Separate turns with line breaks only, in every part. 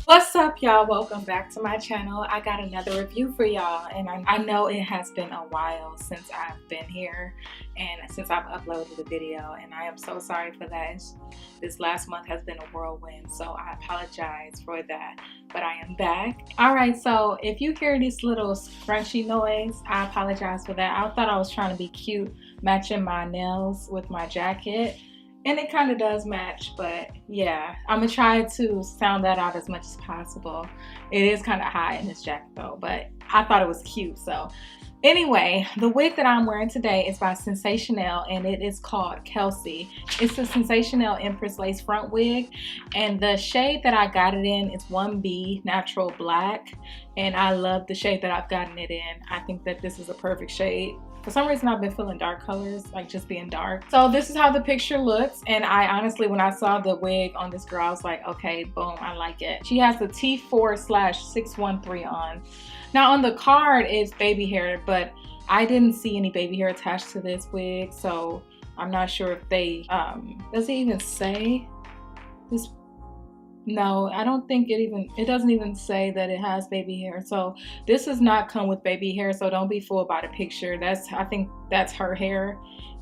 What's up, y'all? Welcome back to my channel. I got another review for y'all, and I know it has been a while since I've been here and since I've uploaded a video, and I am so sorry for that. This last month has been a whirlwind, so I apologize for that, but I am back. Alright, so if you hear this little scrunchy noise, I apologize for that. I thought I was trying to be cute, matching my nails with my jacket. And it kind of does match, but yeah, I'm gonna try to sound that out as much as possible. It is kind of high in this jacket though, but I thought it was cute. So anyway, the wig that I'm wearing today is by Sensationnel, and it is called Kelsey. It's a Sensationnel Empress Lace front wig, and the shade that I got it in is 1B Natural Black, and I love the shade that I've gotten it in. I think that this is a perfect shade. For some reason, I've been feeling dark colors, like just being dark. So this is how the picture looks. And I honestly, when I saw the wig on this girl, I was like, okay, boom, I like it. She has the T4/613 on. Now on the card, it's baby hair, but I didn't see any baby hair attached to this wig. So I'm not sure if they, does it even say this? No, I don't think it doesn't even say that it has baby hair. So this does not come with baby hair, so don't be fooled by the picture. I think that's her hair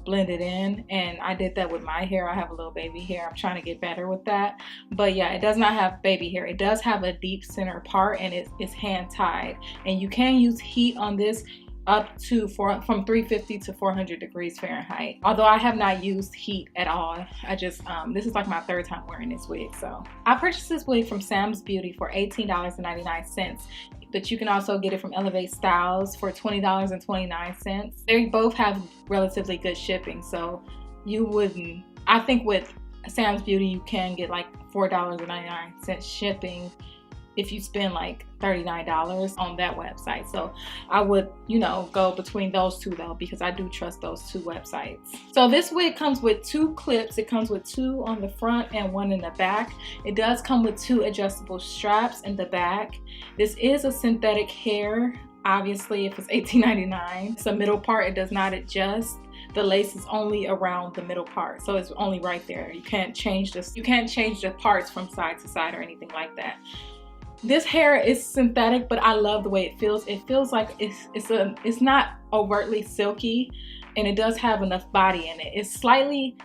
blended in, and I did that with my hair. I have a little baby hair. I'm trying to get better with that. But yeah, it does not have baby hair. It does have a deep center part, and it's hand tied. And you can use heat on this up to from 350 to 400 degrees Fahrenheit. Although I have not used heat at all. I just, this is like my third time wearing this wig. So I purchased this wig from Samsbeauty for $18.99. But you can also get it from Elevate Styles for $20.29. They both have relatively good shipping. So you wouldn't, I think with Samsbeauty you can get like $4.99 shipping if you spend like $39 on that website. So I would, you know, go between those two though, because I do trust those two websites. So this wig comes with two clips. It comes with two on the front and one in the back. It does come with two adjustable straps in the back. This is a synthetic hair. Obviously, if it's $18.99, it's a middle part. It does not adjust. The lace is only around the middle part, so it's only right there. You can't change this. You can't change the parts from side to side or anything like that. This hair is synthetic, but I love the way it feels. It feels like it's not overtly silky, and it does have enough body in it. It's slightly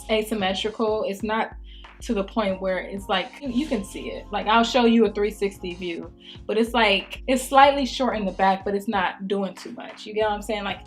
asymmetrical. It's not to the point where it's like, you can see it. Like, I'll show you a 360 view, but it's like, it's slightly short in the back, but it's not doing too much. You get what I'm saying? Like,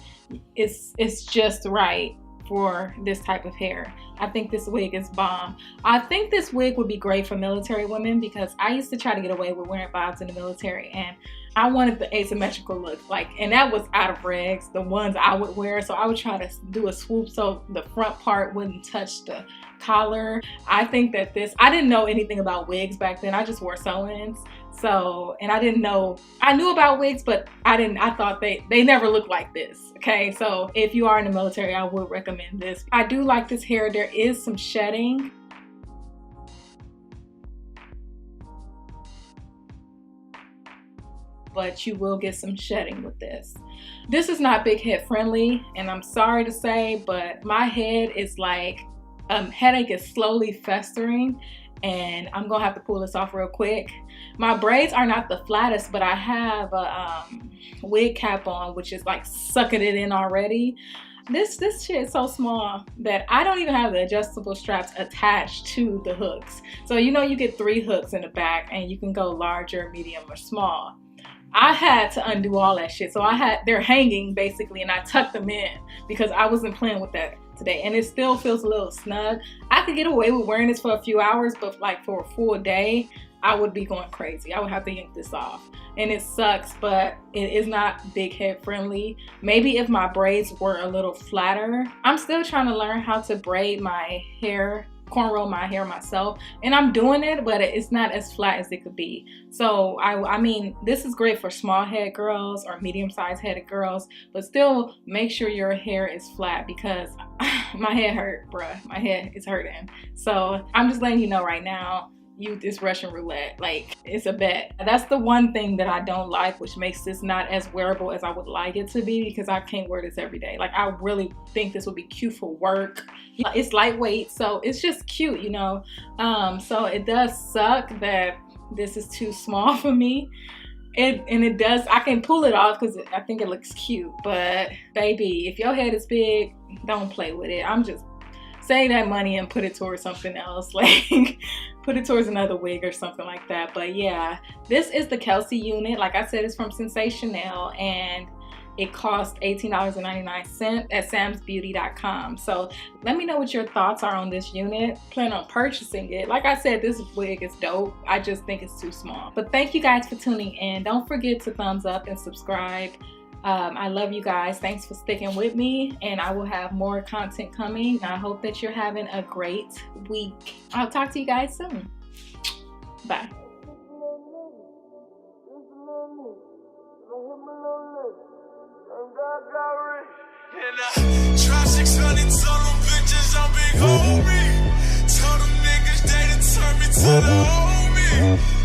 it's just right for this type of hair. I think this wig is bomb. I think this wig would be great for military women, because I used to try to get away with wearing bobs in the military, and I wanted the asymmetrical look, like, and that was out of regs, the ones I would wear. So I would try to do a swoop so the front part wouldn't touch the collar. I think that I didn't know anything about wigs back then. I just wore sew-ins. So, and I knew about wigs, but I thought they never looked like this. Okay, so if you are in the military, I would recommend this. I do like this hair. There is some shedding. But you will get some shedding with this. This is not big head friendly, and I'm sorry to say, but my head is like, headache is slowly festering, and I'm gonna have to pull this off real quick. My braids are not the flattest, but I have a wig cap on, which is like sucking it in already. This shit is so small that I don't even have the adjustable straps attached to the hooks. So you know, you get 3 hooks in the back, and you can go larger, medium, or small. I had to undo all that shit. So they're hanging basically, and I tucked them in because I wasn't playing with that today, and it still feels a little snug. I could get away with wearing this for a few hours, but like for a full day, I would be going crazy. I would have to yank this off, and it sucks, but it is not big head friendly. Maybe if my braids were a little flatter. I'm still trying to learn how to braid my hair, cornrow my hair myself, and I'm doing it, but it's not as flat as it could be. So I mean, this is great for small head girls or medium-sized headed girls, but still make sure your hair is flat, because my head hurt, bruh. My head is hurting. So I'm just letting you know right now, this Russian roulette, like, it's a bet. That's the one thing that I don't like, which makes this not as wearable as I would like it to be, because I can't wear this every day. Like, I really think this would be cute for work. It's lightweight, so it's just cute, you know. So it does suck that this is too small for me. It does, I can pull it off because I think it looks cute, but baby, if your head is big, don't play with it. I'm just save that money and put it towards something else, like put it towards another wig or something like that. But yeah, this is the Kelsey unit. Like I said, it's from Sensationnel, and it cost $18.99 at samsbeauty.com. So let me know what your thoughts are on this unit. Plan on purchasing it. Like I said, this wig is dope. I just think it's too small. But thank you guys for tuning in. Don't forget to thumbs up and subscribe. I love you guys. Thanks for sticking with me, and I will have more content coming. I hope that you're having a great week. I'll talk to you guys soon. Bye.
Try 600 told them bitches I'm big homie. Told them niggas they done turned me to the homie.